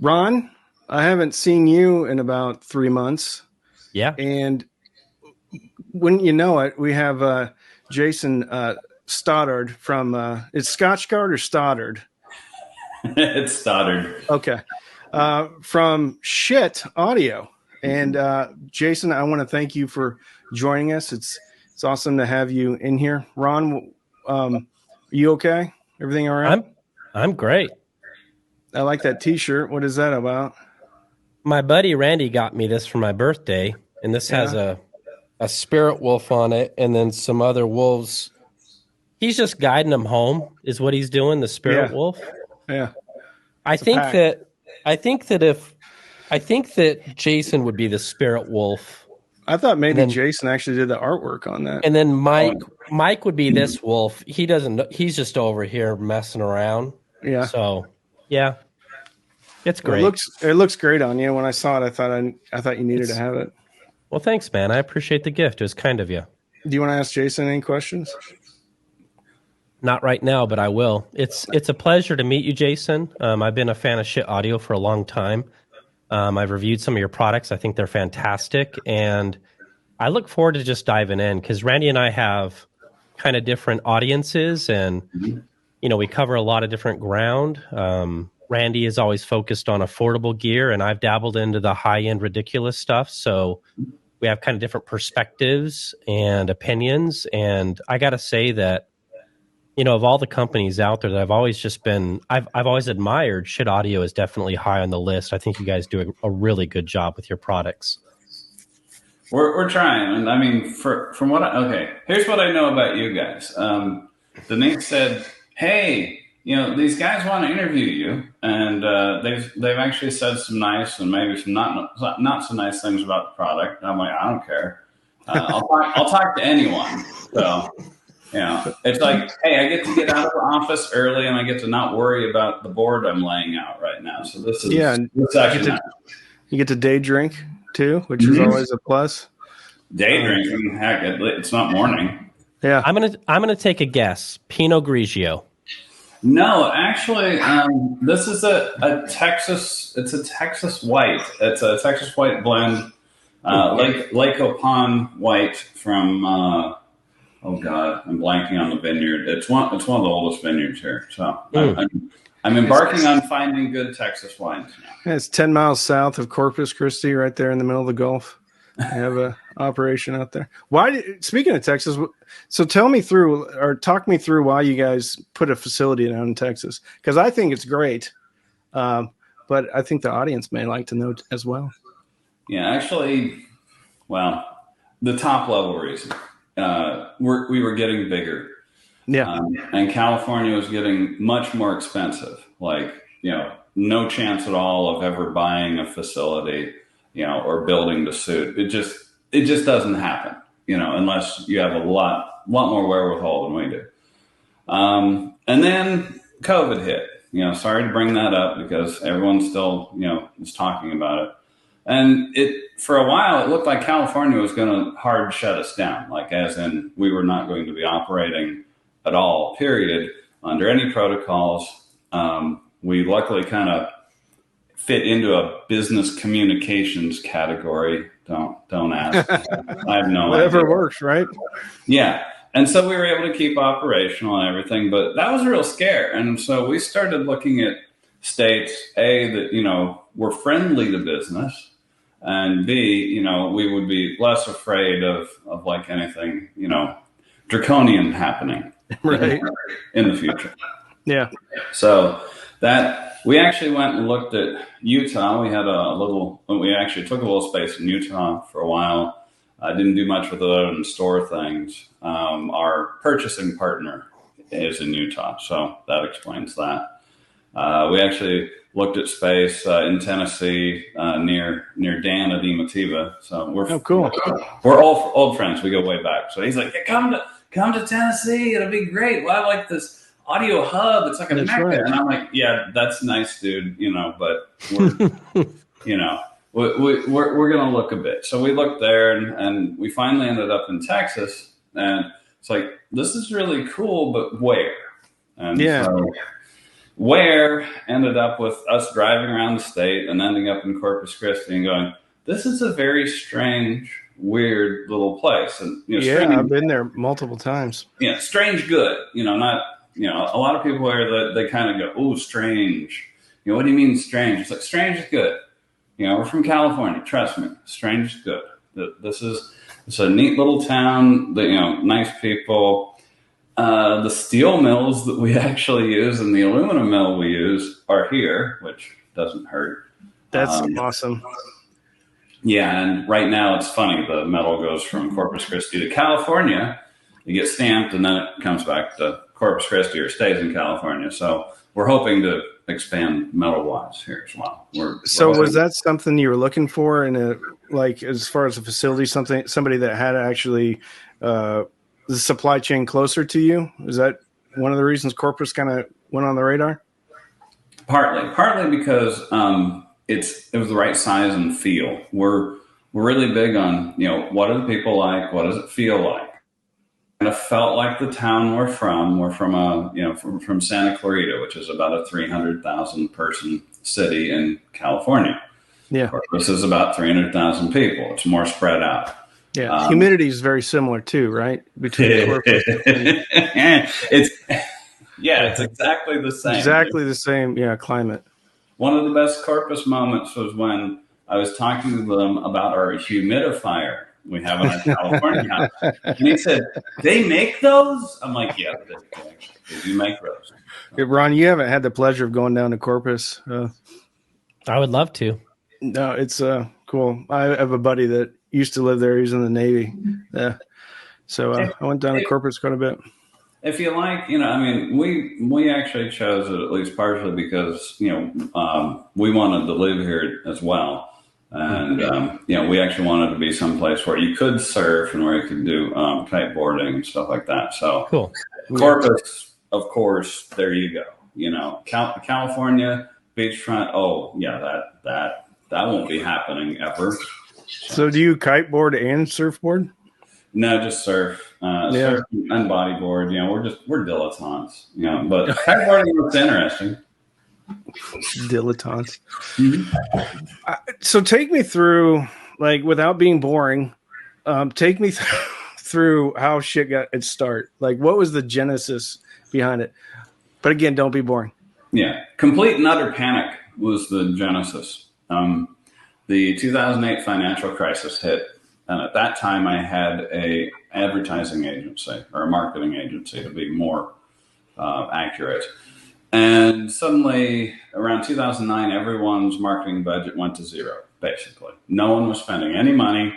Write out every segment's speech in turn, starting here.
Ron, I haven't seen you in about 3 months. Yeah. And wouldn't you know it, we have Jason Stoddard from, it's Scotchgard or Stoddard? It's Stoddard. Okay. From Schiit Audio. And Jason, I want to thank you for joining us. It's awesome to have you in here. Ron, are you okay? Everything all right? I'm great. I like that T-shirt. What is that about? My buddy Randy got me this for my birthday, and this has a spirit wolf on it, and then some other wolves. He's just guiding them home, is what he's doing. The spirit wolf. Yeah. I think that Jason would be the spirit wolf. I thought maybe Jason actually did the artwork on that. And then Mike would be this wolf. He doesn't. He's just over here messing around. Yeah. So, yeah, it's great. It looks great on you. When I saw it, I thought you needed to have it. Well, thanks, man. I appreciate the gift. It was kind of you. Do you want to ask Jason any questions? Not right now, but I will. It's a pleasure to meet you, Jason. I've been a fan of Schiit Audio for a long time. I've reviewed some of your products. I think they're fantastic, and I look forward to just diving in because Randy and I have kind of different audiences, and we cover a lot of different ground. Randy is always focused on affordable gear, and I've dabbled into the high-end ridiculous stuff. So we have kind of different perspectives and opinions. And I got to say that, of all the companies out there that I've always admired, Schiit Audio is definitely high on the list. I think you guys do a really good job with your products. We're trying. And I mean, here's what I know about you guys. Denise said, hey, these guys want to interview you, and they've actually said some nice and maybe some not so nice things about the product. And I'm like, I don't care. I'll talk to anyone. So, it's like, hey, I get to get out of the office early, and I get to not worry about the board I'm laying out right now. So this is you get to day drink too, which is always a plus. Day drinking, heck, it's not morning. Yeah, I'm gonna take a guess. Pinot Grigio. No, actually, this is a Texas. It's a Texas white. It's a Texas white blend, Lake Opon white from. Oh God, I'm blanking on the vineyard. It's one of the oldest vineyards here. So I'm embarking on finding good Texas wines now. It's 10 miles south of Corpus Christi, right there in the middle of the Gulf. I have a operation out there. Speaking of Texas, so talk me through why you guys put a facility down in Texas, because I think it's great, but I think the audience may like to know as well. Yeah, actually, well, the top level reason we were getting bigger, and California was getting much more expensive. Like, no chance at all of ever buying a facility, or building to suit. It just doesn't happen, unless you have a lot more wherewithal than we do. And then COVID hit. Sorry to bring that up because everyone still, is talking about it. And for a while, it looked like California was going to hard shut us down, like as in we were not going to be operating at all, period, under any protocols. We luckily kind of fit into a business communications category. Don't ask. I have no Whatever idea. Works, right? Yeah. And so we were able to keep operational and everything, but that was a real scare. And so we started looking at states, A, that, were friendly to business, and B, we would be less afraid of like anything, draconian happening right in the future. Yeah. So that we actually went and looked at Utah. We actually took a little space in Utah for a while. I didn't do much with it other than store things. Our purchasing partner is in Utah, so that explains that. We actually looked at space in Tennessee near Dan at Emotiva. So we're cool. We're all old friends. We go way back. So he's like, hey, come to Tennessee. It'll be great. Well, I like this audio hub. It's like a mecca. Right. And I'm like, yeah, that's nice, dude. But we're, we're going to look a bit. So we looked there and we finally ended up in Texas. And it's like, this is really cool, but where? And so where ended up with us driving around the state and ending up in Corpus Christi and going, this is a very strange, weird little place. And I've been there multiple times. Strange good. Not a lot of people are they kind of go, oh, strange. What do you mean strange? It's like strange is good. We're from California. Trust me, strange is good. It's a neat little town. Nice people. The steel mills that we actually use and the aluminum mill we use are here, which doesn't hurt. That's awesome. Yeah, and right now it's funny. The metal goes from Corpus Christi to California. You get stamped, and then it comes back to Corpus Christi or stays in California. So we're hoping to expand metal-wise here as well. Was that something you were looking for as far as a facility, somebody that had actually the supply chain closer to you? Is that one of the reasons Corpus kind of went on the radar? Partly because it was the right size and feel. We're really big on what are the people like, what does it feel like. And it felt like the town we're from from Santa Clarita, which is about a 300,000 person city in California. Yeah, Corpus is about 300,000 people. It's more spread out. Yeah, humidity is very similar too, right? Between Corpus it's exactly the same. Exactly the same, climate. One of the best Corpus moments was when I was talking to them about our humidifier we have in our California house. And he said, they make those? I'm like, yeah, they do make those. Hey, Ron, you haven't had the pleasure of going down to Corpus. I would love to. No, it's cool. I have a buddy that used to live there. He was in the Navy. Yeah. So I went down to Corpus quite a bit. If you like, we actually chose it at least partially because, we wanted to live here as well. And, we actually wanted to be someplace where you could surf and where you could do kiteboarding and stuff like that. So cool. Corpus, of course, there you go. California, beachfront. Oh, yeah, that won't be happening ever. So do you kiteboard and surfboard? No, just surf. Surf and bodyboard. We're dilettantes. But kiteboarding looks interesting. Dilettantes. Mm-hmm. So take me through, without being boring, take me through how shit got its start. What was the genesis behind it? But again, don't be boring. Yeah. Complete and utter panic was the genesis. The 2008 financial crisis hit. And at that time, I had a advertising agency or a marketing agency to be more accurate. And suddenly, around 2009, everyone's marketing budget went to zero, basically. No one was spending any money.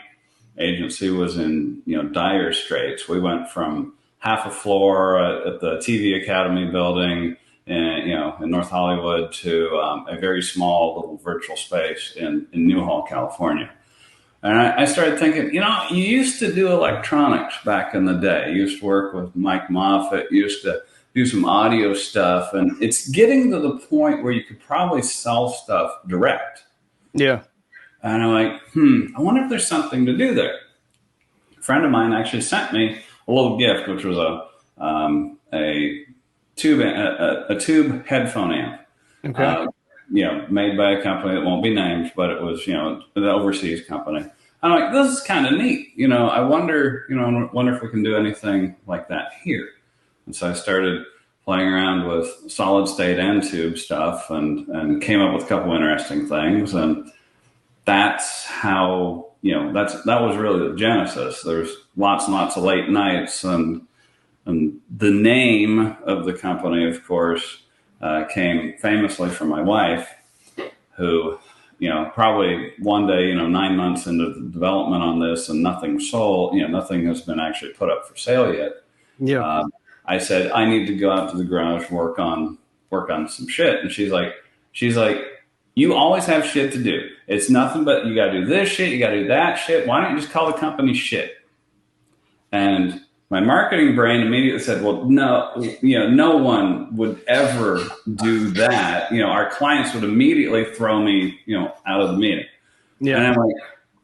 Agency was in dire straits. We went from half a floor at the TV Academy building in North Hollywood to a very small little virtual space in Newhall, California. And I started thinking, you used to do electronics back in the day. You used to work with Mike Moffat. You used to do some audio stuff. And it's getting to the point where you could probably sell stuff direct. Yeah. And I'm like, I wonder if there's something to do there. A friend of mine actually sent me a little gift, which was a tube headphone amp. Okay. Made by a company that won't be named, but it was, an overseas company. I'm like, this is kind of neat. I wonder if we can do anything like that here. And so I started playing around with solid state and tube stuff and came up with a couple interesting things. And that's how, that was really the genesis. There's lots and lots of late nights and the name of the company, of course, came famously from my wife, who, probably one day, 9 months into the development on this and nothing sold, nothing has been actually put up for sale yet. Yeah. I said, I need to go out to the garage, work on some shit. And she's like, you always have shit to do. It's nothing but you got to do this shit. You got to do that shit. Why don't you just call the company shit? And my marketing brain immediately said, well, no, no one would ever do that. Our clients would immediately throw me, out of the meeting. Yeah. And I'm like,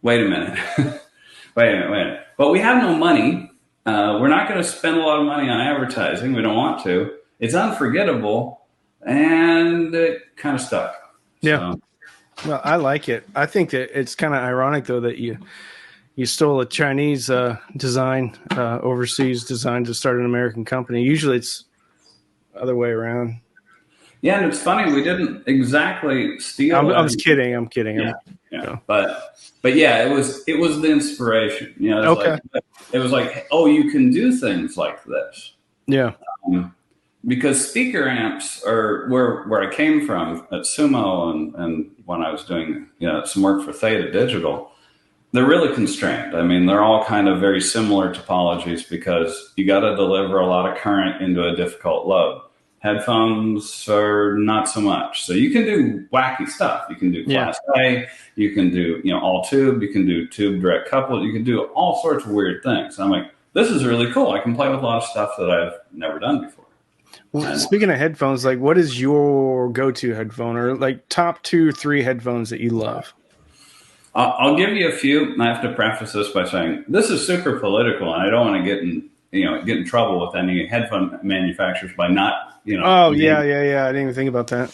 wait a minute. Wait a minute. But we have no money. We're not going to spend a lot of money on advertising. We don't want to. It's unforgettable. and it kind of stuck. Yeah. So, Well, I like it. I think that it's kind of ironic though that you stole a Chinese design, overseas design to start an American company. Usually it's other way around. yeah, and it's funny, we didn't exactly steal. I'm kidding. I'm kidding. Yeah, yeah. But yeah, it was the inspiration. You know, Okay. It was like, oh, you can do things like this. Yeah. Because speaker amps are where I came from at Sumo, and when I was doing some work for Theta Digital, they're really constrained. I mean, they're all kind of very similar topologies because you got to deliver a lot of current into a difficult load. Headphones are not so much. So you can do wacky stuff. You can do Class A, you can do all tube, you can do tube direct coupled, you can do all sorts of weird things. I'm like, this is really cool. I can play with a lot of stuff that I've never done before. Well, speaking of headphones, like what is your go-to headphone or like top 2-3 headphones that you love? I'll give you a few. And I have to preface this by saying this is super political, and I don't want to get in trouble with any headphone manufacturers by not Oh yeah. I didn't even think about that.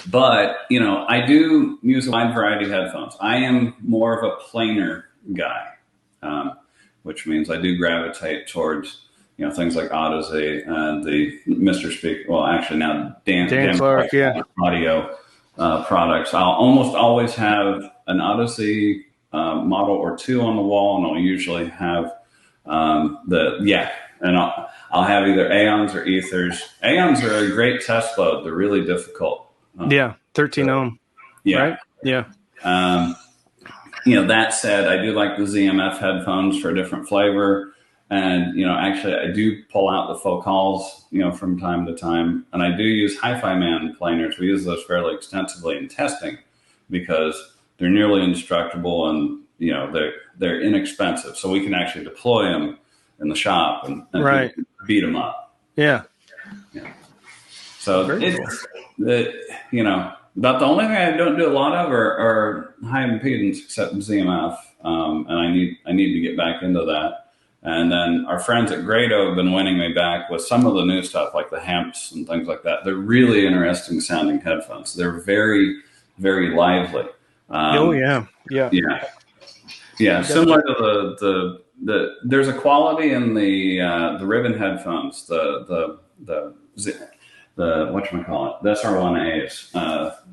But I do use a wide variety of headphones. I am more of a planar guy, which means I do gravitate towards things like Odyssey and the Mr. Speaker. Well, actually now Dan Clark, audio products. I'll almost always have an Odyssey model or two on the wall, and I'll usually have and I'll have either Aeons or Ethers. Aeons are a great test load. They're really difficult. 13 ohm. Yeah. Right? Yeah. That said, I do like the ZMF headphones for a different flavor. And, actually I do pull out the focals, from time to time. And I do use Hi-Fi Man planers. We use those fairly extensively in testing because they're nearly indestructible and, they're inexpensive. So we can actually deploy them in the shop and right. beat them up. Yeah. So about the only thing I don't do a lot of are high impedance except ZMF. And I need to get back into that. And then our friends at Grado have been winning me back with some of the new stuff like the Hemps and things like that. They're really interesting sounding headphones. They're very, very lively. Yeah. Similar to the there's a quality in the ribbon headphones, the whatchamacallit, the SR1As,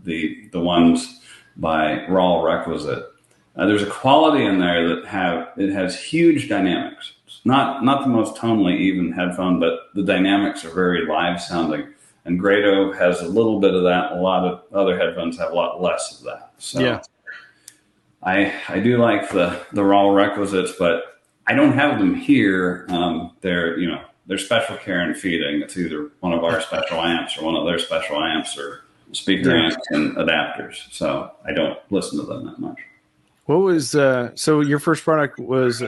the ones by Raw Requisite. There's a quality in there that has huge dynamics. It's not the most tonally even headphone, but the dynamics are very live sounding. And Grado has a little bit of that. A lot of other headphones have a lot less of that. So I do like the Raw Requisites, but I don't have them here. They're special care and feeding. It's either one of our special amps or one of their special amps or speaker amps and adapters. So I don't listen to them that much. What was so your first product was?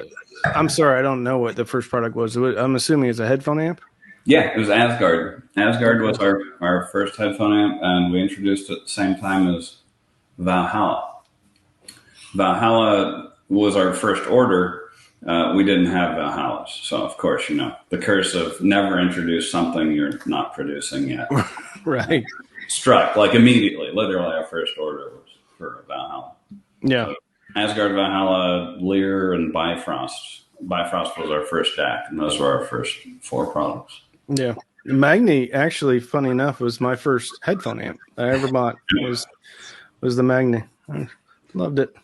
I'm sorry, I don't know what the first product was. I'm assuming it's a headphone amp. Yeah, it was Asgard. Asgard was our first headphone amp, and we introduced it at the same time as Valhalla. Valhalla was our first order. We didn't have Valhallas, so of course, the curse of never introduce something you're not producing yet. Right. Struck like immediately. Literally, our first order was for Valhalla. Yeah. So, Asgard, Valhalla, Lear, and Bifrost. Bifrost was our first DAC, and those were our first 4 products. Yeah. Magni, actually, funny enough, was my first headphone amp I ever bought. Was the Magni. I loved it.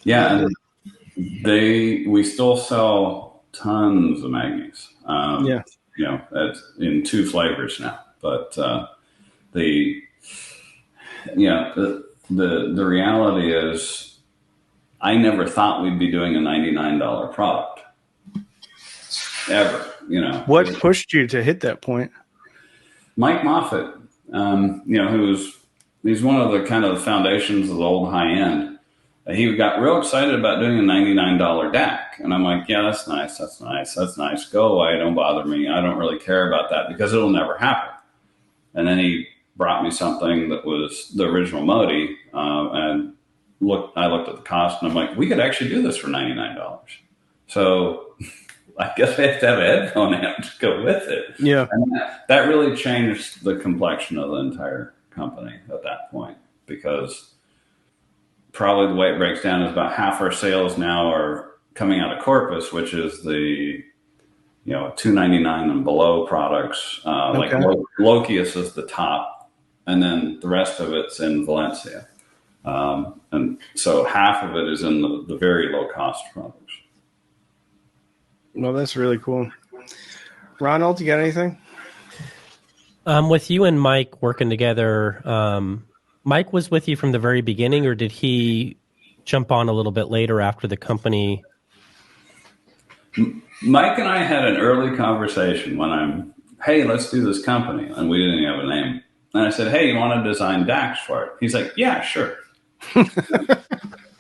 Yeah, and we still sell tons of Magnis. It's in 2 flavors now. But the reality is, I never thought we'd be doing a $99 product ever. What pushed you to hit that point? Mike Moffitt, he's one of the kind of the foundations of the old high end. He got real excited about doing a $99 DAC. And I'm like, yeah, that's nice. Go away. Don't bother me. I don't really care about that because it'll never happen. And then he brought me something that was the original Modi. And I looked at the cost and I'm like, we could actually do this for $99. So I guess I have to have a headphone amp to go with it. Yeah. And that really changed the complexion of the entire company at that point, because probably the way it breaks down is about half our sales now are coming out of Corpus, which is the $2.99 and below products. Like Lokius is the top, and then the rest of it's in Valencia. And so half of it is in the very low cost products. Well, that's really cool. Ronald, you got anything? With you and Mike working together, Mike was with you from the very beginning, or did he jump on a little bit later after the company? Mike and I had an early conversation when hey, let's do this company. And we didn't have a name. And I said, hey, you want to design DACs for it? He's like, yeah, sure.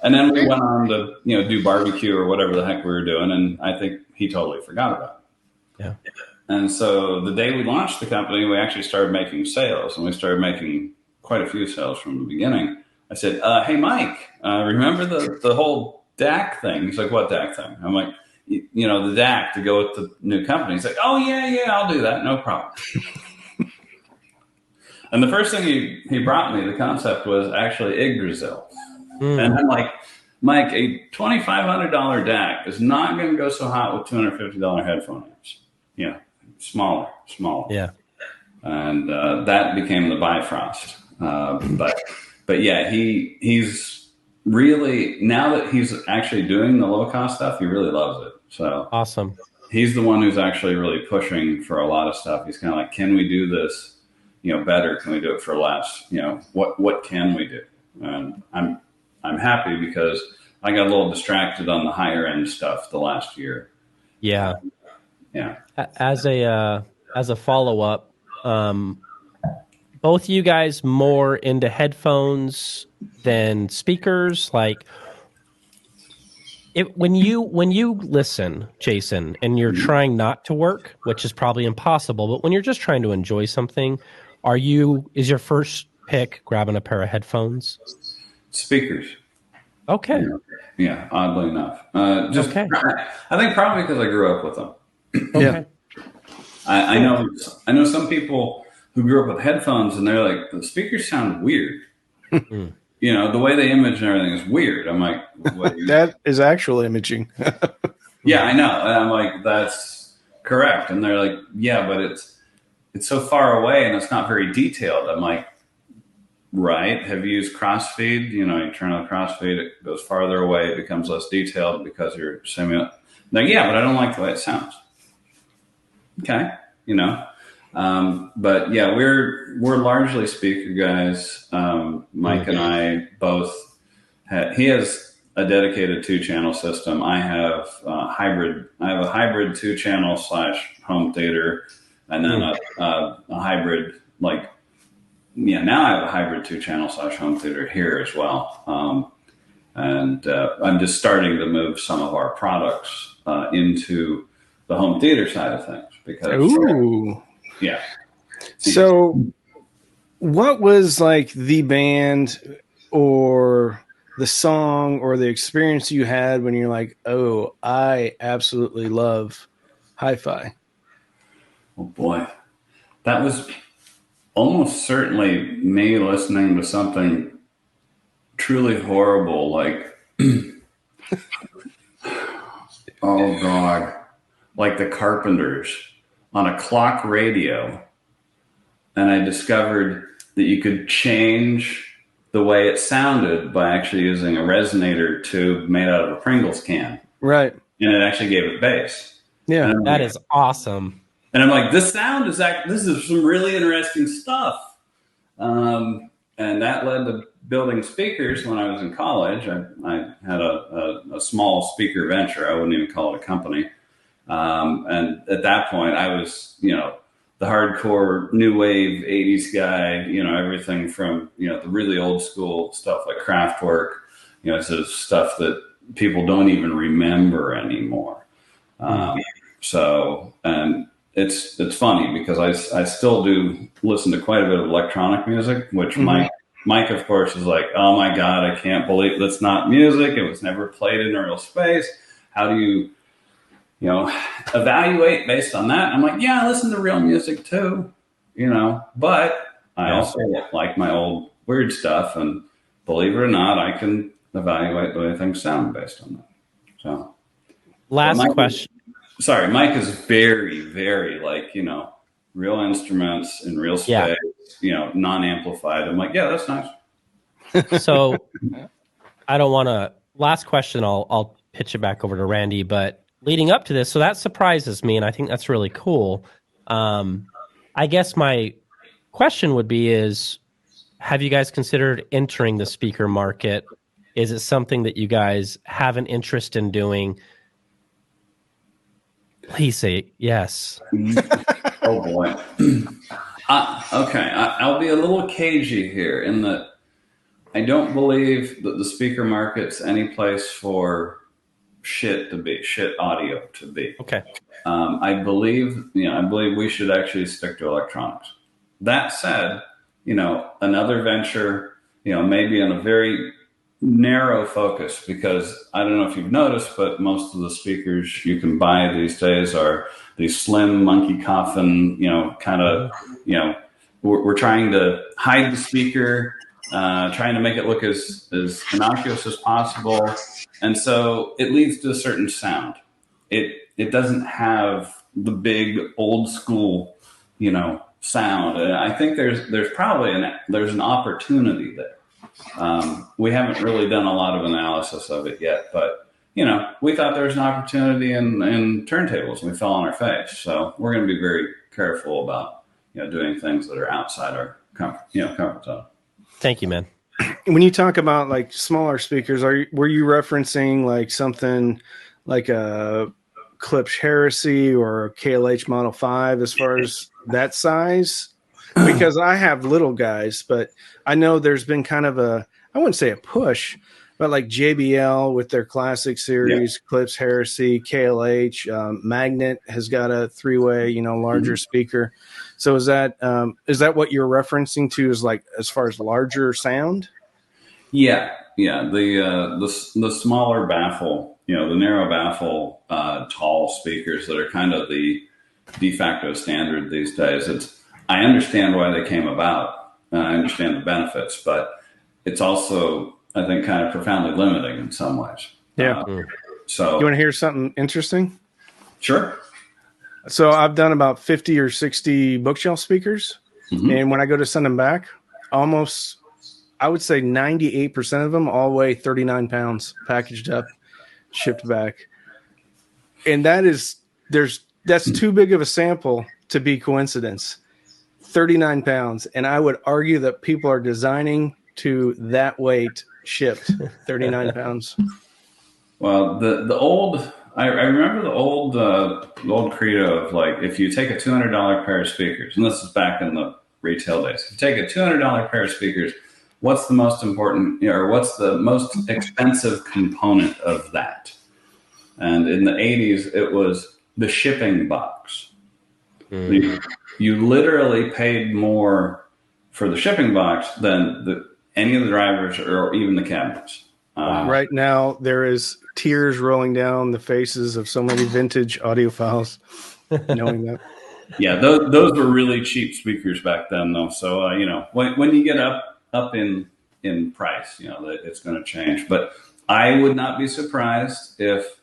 And then we went on to, do barbecue or whatever the heck we were doing. And I think he totally forgot about it. Yeah. And so the day we launched the company, we actually started making sales, and we started making quite a few sales from the beginning. I said, hey, Mike, remember the whole DAC thing? He's like, what DAC thing? I'm like, the DAC to go with the new company. He's like, oh, yeah, I'll do that. No problem. And the first thing he brought me, the concept was actually Yggdrasil. And I'm like, Mike, a $2,500 DAC is not going to go so hot with $250 headphone amps. Yeah, smaller. Yeah. And that became the Bifrost. But yeah, he's really, now that he's actually doing the low cost stuff, he really loves it. So awesome. He's the one who's actually really pushing for a lot of stuff. He's kind of like, can we do this, better? Can we do it for less? What can we do? And I'm happy because I got a little distracted on the higher end stuff the last year. Yeah. Yeah. As a follow up, both you guys more into headphones than speakers? Like, when you listen, Jason, and you're trying not to work, which is probably impossible, but when you're just trying to enjoy something, is your first pick grabbing a pair of headphones? Speakers. Okay. Yeah, oddly enough. I think probably because I grew up with them. Okay. I know some people who grew up with headphones and they're like, the speakers sound weird. The way they image and everything is weird. I'm like, what that is actual imaging. Yeah, I know. And I'm like, that's correct. And they're like, yeah, but it's so far away and it's not very detailed. I'm like, right. Have you used crossfeed? You turn on the crossfeed, it goes farther away, it becomes less detailed because you're simulating. Like, yeah, but I don't like the way it sounds. Okay. But yeah, we're largely speaker guys. Mike and I both he has a dedicated 2-channel system. I have a hybrid 2-channel / home theater, and then a hybrid, now I have a hybrid 2-channel / home theater here as well. And I'm just starting to move some of our products into the home theater side of things because yeah. So what was the band or the song or the experience you had when you're like, oh, I absolutely love hi-fi? Oh boy. That was almost certainly me listening to something truly horrible, like, oh God, like the Carpenters on a clock radio. And I discovered that you could change the way it sounded by actually using a resonator tube made out of a Pringles can. Right. And it actually gave it bass. Yeah. That is awesome. And I'm like, this is some really interesting stuff. And that led to building speakers when I was in college. I had a small speaker venture. I wouldn't even call it a company. And at that point I was, the hardcore new wave 80s guy, everything from, the really old school stuff like Kraftwerk, to stuff that people don't even remember anymore. So, and it's funny because I still do listen to quite a bit of electronic music, which Mike, of course, is like, oh my God, I can't believe that's not music. It was never played in a real space. How do you evaluate based on that. I'm like, yeah, I listen to real music too, but I also like my old weird stuff, and believe it or not, I can evaluate the way things sound based on that. So, last question. Sorry, Mike is very, very real instruments in real space, non-amplified. I'm like, yeah, that's nice. So I don't want to. Last question. I'll pitch it back over to Randy. But leading up to this, so that surprises me, and I think that's really cool. I guess my question would be: have you guys considered entering the speaker market? Is it something that you guys have an interest in doing? Please say yes. Oh boy. Okay, I'll be a little cagey here in that I don't believe that the speaker market's any place for shit audio to be. Okay. I believe we should actually stick to electronics. That said, another venture, maybe in a very narrow focus, because I don't know if you've noticed, but most of the speakers you can buy these days are these slim monkey coffin, we're trying to hide the speaker, trying to make it look as innocuous as possible. And so it leads to a certain sound. It doesn't have the big old school, sound. And I think there's probably an opportunity there. We haven't really done a lot of analysis of it yet, but we thought there was an opportunity in turntables, and we fell on our face. So we're going to be very careful about doing things that are outside our comfort zone. Thank you, man. When you talk about like smaller speakers, were you referencing like something like a Klipsch Heresy or a KLH Model 5 as far as that size? Because I have little guys, but I know there's been kind of I wouldn't say a push, but like JBL with their classic series, Klipsch Heresy, KLH, Magnet has got a 3-way, larger speaker. So is that what you're referencing to, is like as far as larger sound? Yeah. The smaller baffle, the narrow baffle, tall speakers that are kind of the de facto standard these days. I understand why they came about. I understand the benefits, but it's also, I think, kind of profoundly limiting in some ways. Yeah. So you want to hear something interesting? Sure. So I've done about 50 or 60 bookshelf speakers. Mm-hmm. And when I go to send them back, almost, I would say 98% of them all weigh 39 pounds, packaged up, shipped back. And that's too big of a sample to be coincidence. 39 pounds. And I would argue that people are designing to that weight shipped 39 pounds. Well, I remember the old credo of like, if you take a $200 pair of speakers, and this is back in the retail days, if you take a $200 pair of speakers, what's the most important, or what's the most expensive component of that? And in the 80s, it was the shipping box. You literally paid more for the shipping box than any of the drivers or even the cabinets. Right now, there is tears rolling down the faces of so many vintage audiophiles knowing that. Yeah, those were really cheap speakers back then, though. So, when you get up in price, it's going to change. But I would not be surprised if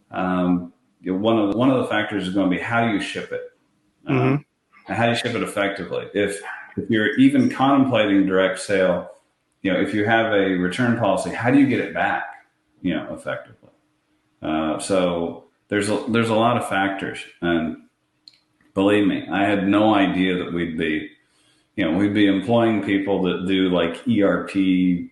one of the factors is going to be how you ship it. And how do you ship it effectively? If you're even contemplating direct sale, if you have a return policy, how do you get it back, effectively? So there's a lot of factors, and believe me, I had no idea that we'd be employing people that do like ERP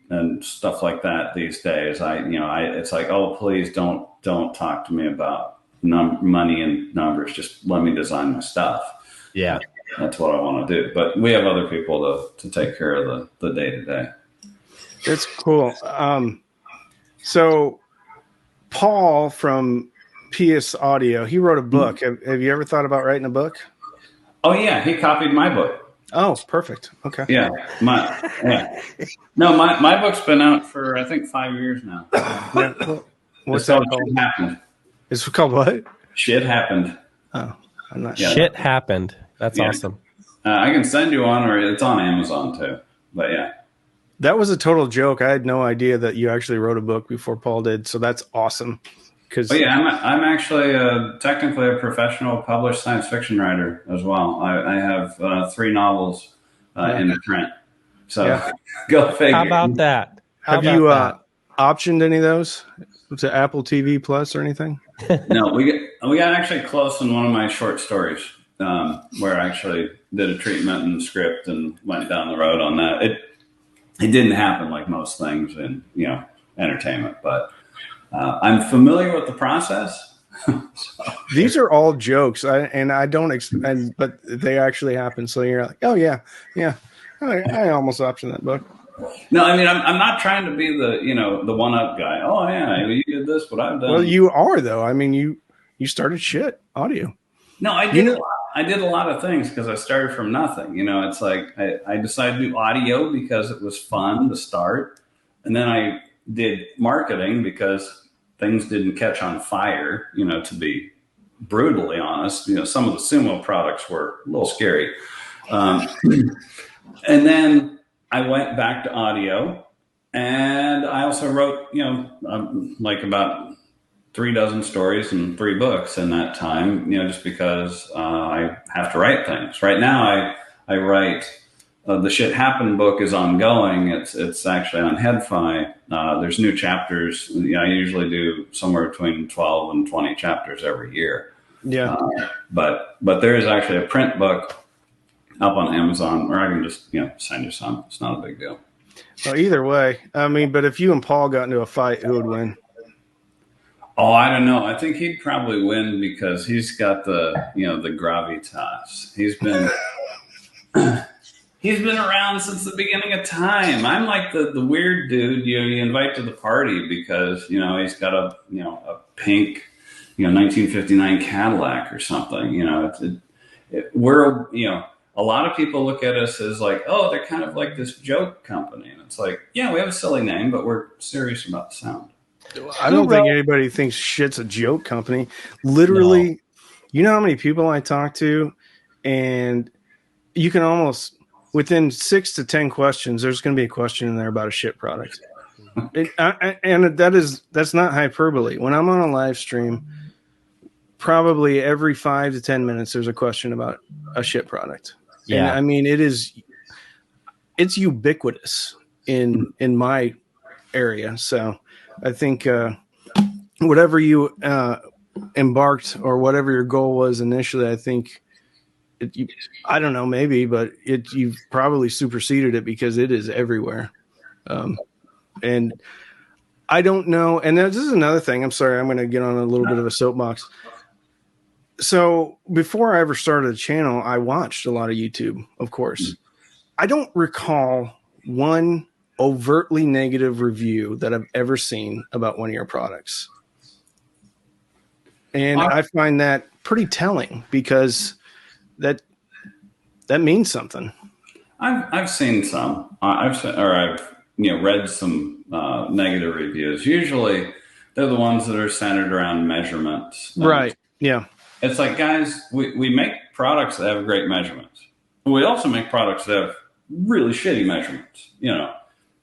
and stuff like that these days. It's like, oh, please don't talk to me about money and numbers. Just let me design my stuff. Yeah, that's what I want to do. But we have other people to take care of the day to day. That's cool. So Paul from PS Audio, he wrote a book. Have you ever thought about writing a book? Oh yeah, he copied my book. Oh, perfect. Okay. Yeah, my book's been out for I think 5 years now. What's that called? Happened. It's called what? Shit happened. Oh, I'm not sure. Shit happened. That's awesome. I can send you one, or it's on Amazon too. But yeah. That was a total joke. I had no idea that you actually wrote a book before Paul did. So that's awesome. I'm actually technically a professional published science fiction writer as well. I have 3 novels in print. So go figure. How about that? Have you optioned any of those to Apple TV Plus or anything? No, we got actually close in one of my short stories where I actually did a treatment and script and went down the road on that. It didn't happen like most things in entertainment, but I'm familiar with the process. These are all jokes, but they actually happen. So you're like, oh yeah, I almost optioned that book. No, I mean I'm not trying to be the one-up guy. Oh yeah, you did this, but I've done. Well, you are though. I mean, you started Schiit audio. No, I did. I did a lot of things because I started from nothing. It's like I decided to do audio because it was fun to start, and then I did marketing because things didn't catch on fire. To be brutally honest, some of the sumo products were a little scary, and then I went back to audio, and I also wrote like about 3 dozen stories and 3 books in that time, just because I have to write things. Right now, I write, the Shit Happened book is ongoing. It's actually on Headphone. There's new chapters. I usually do somewhere between 12 and 20 chapters every year. Yeah. But there is actually a print book up on Amazon where I can just, send you some. It's not a big deal. Well, either way, I mean, but if you and Paul got into a fight, who would win? Oh, I don't know. I think he'd probably win because he's got the gravitas. He's been around since the beginning of time. I'm like the weird dude you invite to the party because he's got a pink 1959 Cadillac or something. We're a lot of people look at us as like, oh, they're kind of like this joke company, and it's like, yeah, we have a silly name, but we're serious about the sound. I don't think anybody thinks Shit's a joke company. Literally, no. You know how many people I talk to, and you can almost, within 6 to 10 questions, there's going to be a question in there about a shit product. And that's not hyperbole. When I'm on a live stream, probably every 5 to 10 minutes, there's a question about a shit product. Yeah. And I mean, it's ubiquitous in my area. So I think whatever you embarked or whatever your goal was initially, I think I don't know, maybe, but you've probably superseded it because it is everywhere. And I don't know. And this is another thing. I'm sorry, I'm going to get on a little bit of a soapbox. So before I ever started a channel, I watched a lot of YouTube, of course. I don't recall one overtly negative review that I've ever seen about one of your products. And I find that pretty telling because that means something. I've seen some. I've read some negative reviews. Usually they're the ones that are centered around measurements. Right. Yeah. It's like, guys, we make products that have great measurements. We also make products that have really shitty measurements,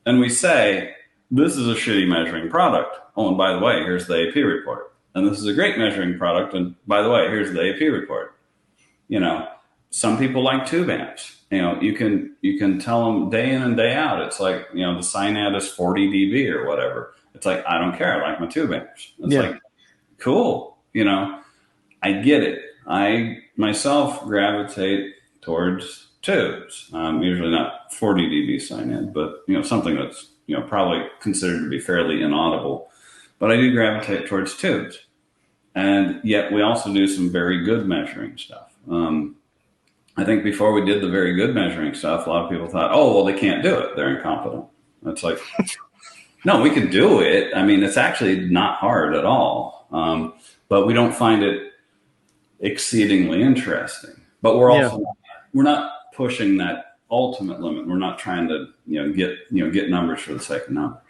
And we say, this is a shitty measuring product. Oh, and by the way, here's the AP report. And this is a great measuring product. And by the way, here's the AP report. Some people like tube amps. You can tell them day in and day out. It's like, the Synad is 40 dB or whatever. It's like, I don't care. I like my tube amps. It's like, cool. I get it. I myself gravitate towards tubes. Usually not 40 dB Synad, but something that's probably considered to be fairly inaudible. But I do gravitate towards tubes, and yet we also do some very good measuring stuff. I think before we did the very good measuring stuff, a lot of people thought, oh, well, they can't do it. They're incompetent. It's like, no, we can do it. I mean, it's actually not hard at all, but we don't find it exceedingly interesting. But we're also we're not pushing that ultimate limit. We're not trying to get numbers for the sake of numbers.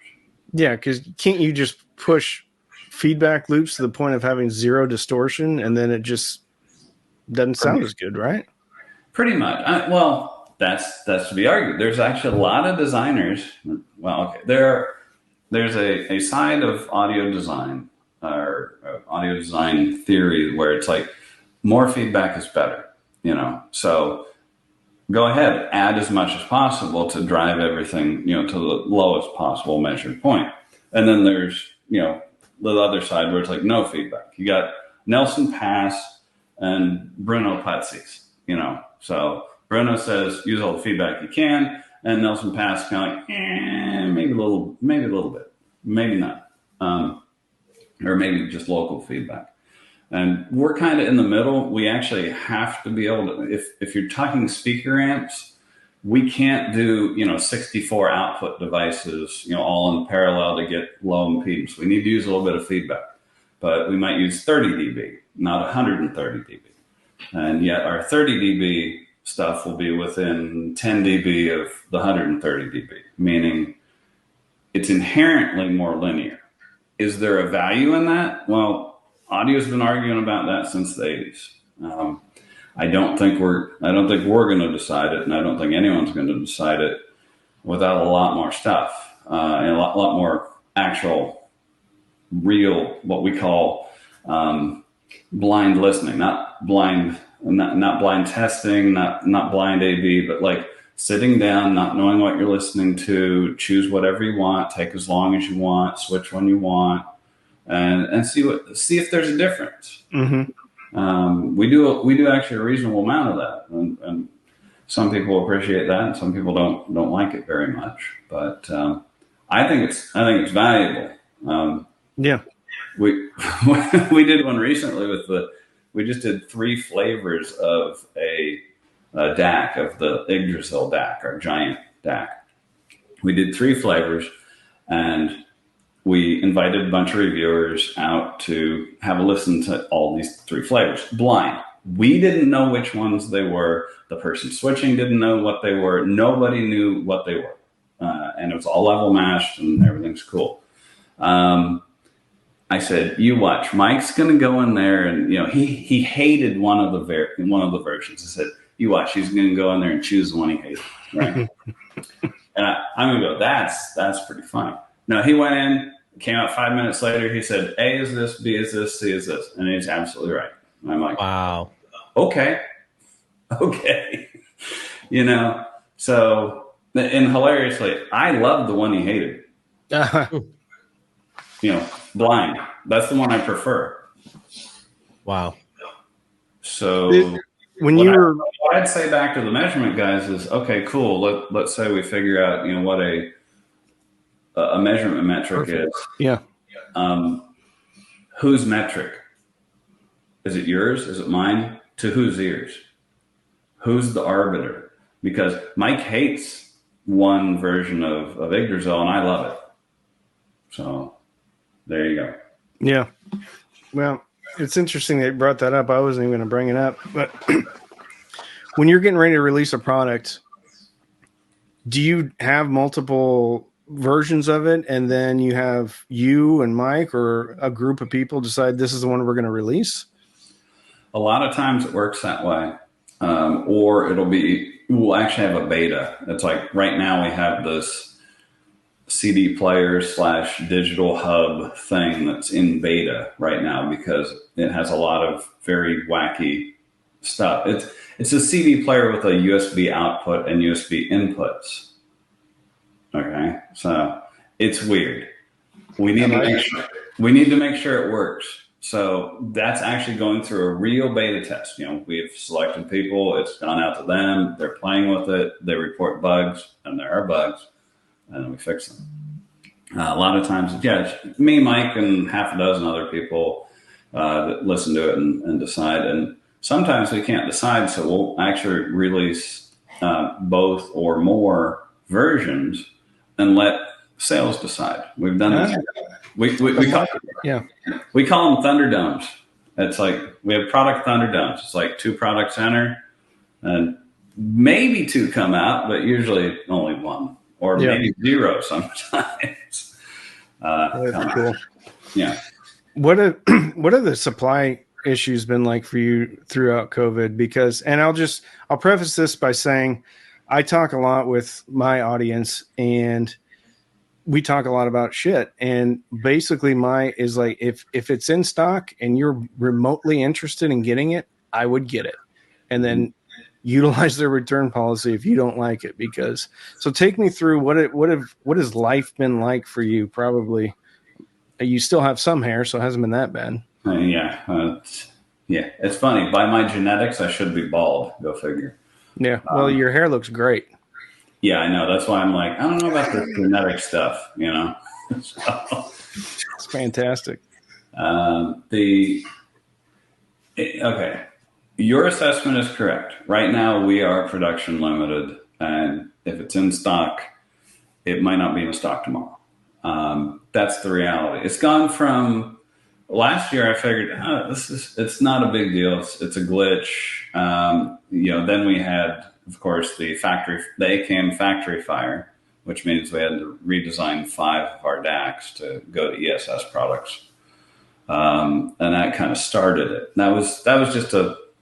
Yeah, because can't you just push feedback loops to the point of having zero distortion, and then it just doesn't sound as good, right? Pretty much. Well, that's to be argued. There's actually a lot of designers. Well, okay, there's a side of audio design or audio design theory where it's like more feedback is better. So go ahead, add as much as possible to drive everything, to the lowest possible measured point. And then there's, the other side where it's like no feedback. You got Nelson Pass and Bruno Putzi's, So Bruno says use all the feedback you can, and Nelson Pass kind of like, maybe a little bit, maybe not, or maybe just local feedback. And we're kind of in the middle. We actually have to be able to, if you're talking speaker amps, we can't do, 64 output devices, all in parallel to get low impedance. We need to use a little bit of feedback, but we might use 30 dB, not 130 dB. And yet our 30 dB stuff will be within 10 dB of the 130 dB, meaning it's inherently more linear. Is there a value in that? Well, audio's been arguing about that since the 80s. I don't think we're going to decide it, and I don't think anyone's going to decide it without a lot more stuff and a lot more actual, real, what we call blind listening, not blind testing, not blind A/B, but like sitting down, not knowing what you're listening to, choose whatever you want, take as long as you want, switch when you want. And see if there's a difference. Mm-hmm. We do actually a reasonable amount of that, and some people appreciate that, and some people don't like it very much. But I think it's valuable. Yeah, we did one recently we just did 3 flavors of a DAC of the Yggdrasil DAC, our giant DAC. We did 3 flavors, and we invited a bunch of reviewers out to have a listen to all these 3 flavors, blind. We didn't know which ones they were. The person switching didn't know what they were. Nobody knew what they were. And it was all level matched and everything's cool. I said, you watch, Mike's going to go in there and, he hated one of the versions. I said, you watch, he's going to go in there and choose the one he hated. Right. And I'm going to go, that's pretty funny. No, he went in, came out 5 minutes later. He said, A is this, B is this, C is this. And he's absolutely right. And I'm like, wow. Okay. So, and hilariously, I loved the one he hated. Blind. That's the one I prefer. Wow. So what I'd say back to the measurement guys is, okay, cool. Let's say we figure out, what a measurement metric is. Yeah. Whose metric? Is it yours? Is it mine? To whose ears? Who's the arbiter? Because Mike hates one version of Yggdrasil, and I love it. So there you go. Yeah. Well, it's interesting that you brought that up. I wasn't even going to bring it up, but when you're getting ready to release a product, do you have multiple versions of it, and then you have you and Mike or a group of people decide this is the one we're going to release? A lot of times it works that way. Or we'll actually have a beta. It's like right now we have this CD player / digital hub thing that's in beta right now because it has a lot of very wacky stuff. It's a CD player with a USB output and USB inputs. Okay, so it's weird. We need to make sure it works. So that's actually going through a real beta test. We've selected people. It's gone out to them. They're playing with it. They report bugs, and there are bugs, and then we fix them. A lot of times, it's me, Mike, and half a dozen other people that listen to it and decide. And sometimes we can't decide, so we'll actually release both or more versions and let sales decide. We've done this. We call them Thunderdomes. It's like we have product Thunderdomes. It's like 2 products enter, and maybe 2 come out, but usually only 1 or maybe 0 sometimes. That's cool. Yeah. what are what are the supply issues been like for you throughout COVID? Because, and I'll preface this by saying I talk a lot with my audience, and we talk a lot about shit. And basically is like, if it's in stock and you're remotely interested in getting it, I would get it. And then utilize their return policy if you don't like it. Because, so take me through what has life been like for you? Probably you still have some hair, so it hasn't been that bad. Yeah, it's funny. By my genetics, I should be bald. Go figure. Yeah, well, your hair looks great. Yeah, I know. That's why I'm like, I don't know about this genetic stuff, So. It's fantastic. Okay, your assessment is correct. Right now, we are production limited, and if it's in stock, it might not be in stock tomorrow. That's the reality. It's gone from last year. I figured it's not a big deal. It's a glitch. Then we had, of course, the ACAM factory fire, which means we had to redesign 5 of our DACs to go to ESS products, and that kind of started it. That was just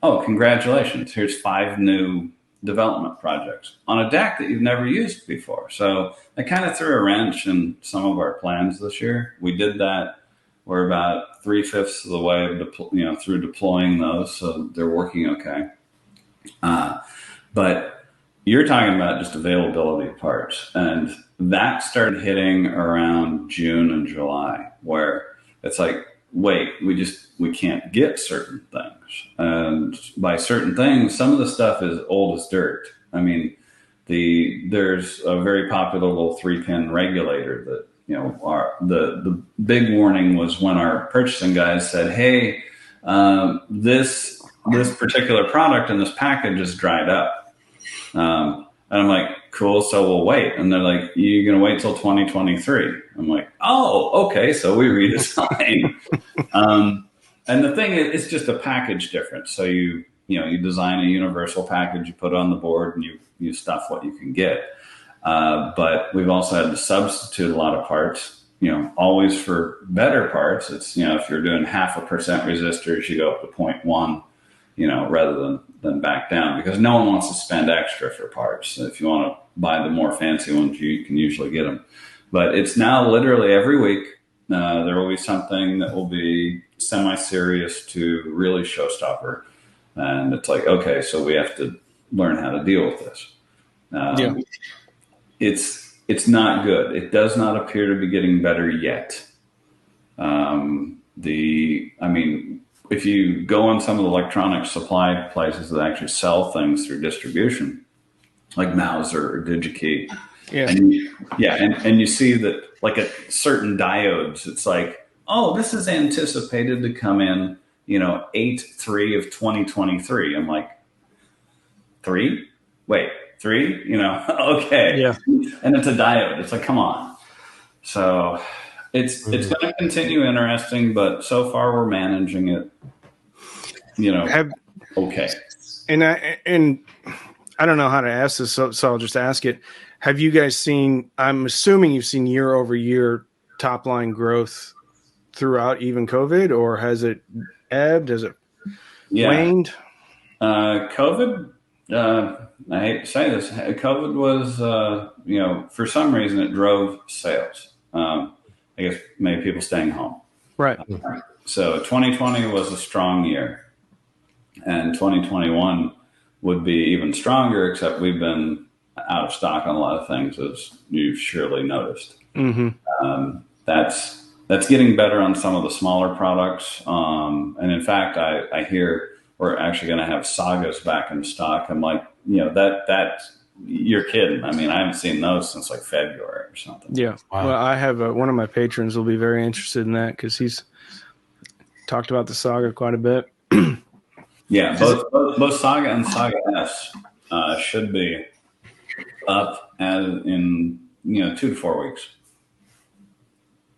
congratulations! Here's 5 new development projects on a DAC that you've never used before. So that kind of threw a wrench in some of our plans this year. We did that. We're about 3/5 of the way through deploying those, so they're working okay. But you're talking about just availability of parts, and that started hitting around June and July, where it's like, wait, we can't get certain things. And by certain things, some of the stuff is old as dirt. I mean, there's a very popular little 3-pin regulator that, the big warning was when our purchasing guys said, hey, this particular product in this package is dried up. And I'm like, cool, so we'll wait. And they're like, you're going to wait till 2023. I'm like, oh, okay, so we redesign. And the thing is, it's just a package difference. So you design a universal package, you put it on the board, and you stuff what you can get. But we've also had to substitute a lot of parts, always for better parts. It's, if you're doing 0.5% resistors, you go up to 0.1, rather than back down, because no one wants to spend extra for parts. If you want to buy the more fancy ones, you can usually get them. But it's now literally every week, there will be something that will be semi-serious to really showstopper. And it's like, okay, so we have to learn how to deal with this. It's not good. It does not appear to be getting better yet. If you go on some of the electronic supply places that actually sell things through distribution, like Mauser or DigiKey, and you see that, like, at certain diodes, it's like, oh, this is anticipated to come in, 8/3 of 2023. I'm like, 3? Wait, 3? Okay. Yeah. And it's a diode. It's like, come on. So it's going to continue interesting, but so far we're managing it, okay. And I don't know how to ask this, so I'll just ask it. Have you guys seen, I'm assuming you've seen year over year top line growth throughout even COVID, or has it ebbed? Has it waned? COVID, I hate to say this, COVID was, for some reason it drove sales. I guess maybe people staying home. Right. So 2020 was a strong year, and 2021 would be even stronger, except we've been out of stock on a lot of things, as you've surely noticed. Mm-hmm. That's getting better on some of the smaller products. And in fact, I hear we're actually going to have Sagas back in stock. I'm like, that you're kidding. I mean, I haven't seen those since like February or something. Yeah. Wow. Well, I have one of my patrons will be very interested in that, because he's talked about the Saga quite a bit. Yeah, both Saga and Saga S should be up as in 2 to 4 weeks.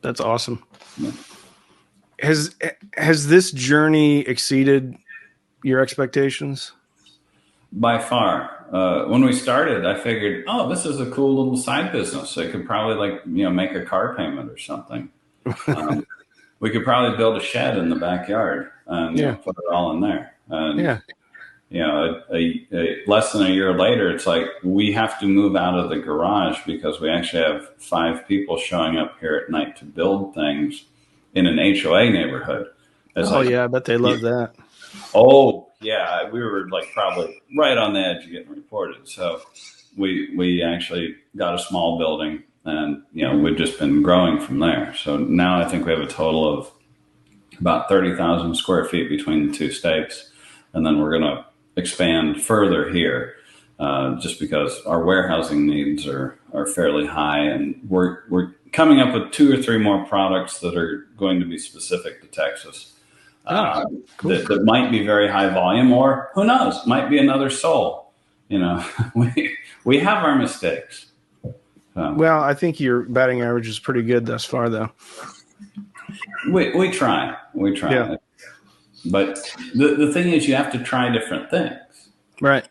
That's awesome. Yeah. Has this journey exceeded your expectations? By far. When we started, I figured, oh, this is a cool little side business. I could probably make a car payment or something. we could probably build a shed in the backyard and put it all in there. And, less than a year later, it's like we have to move out of the garage because we actually have 5 people showing up here at night to build things in an HOA neighborhood. I bet they love that. Oh, yeah. We were like probably right on the edge of getting reported. So we actually got a small building, and, we've just been growing from there. So now I think we have a total of about 30,000 square feet between the 2 states. And then we're going to expand further here, just because our warehousing needs are fairly high, and we're coming up with 2 or 3 more products that are going to be specific to Texas. Cool. that might be very high volume, or who knows, might be another soul. We have our mistakes. Well, I think your batting average is pretty good thus far, though. We try. Yeah. But the thing is, you have to try different things. Right.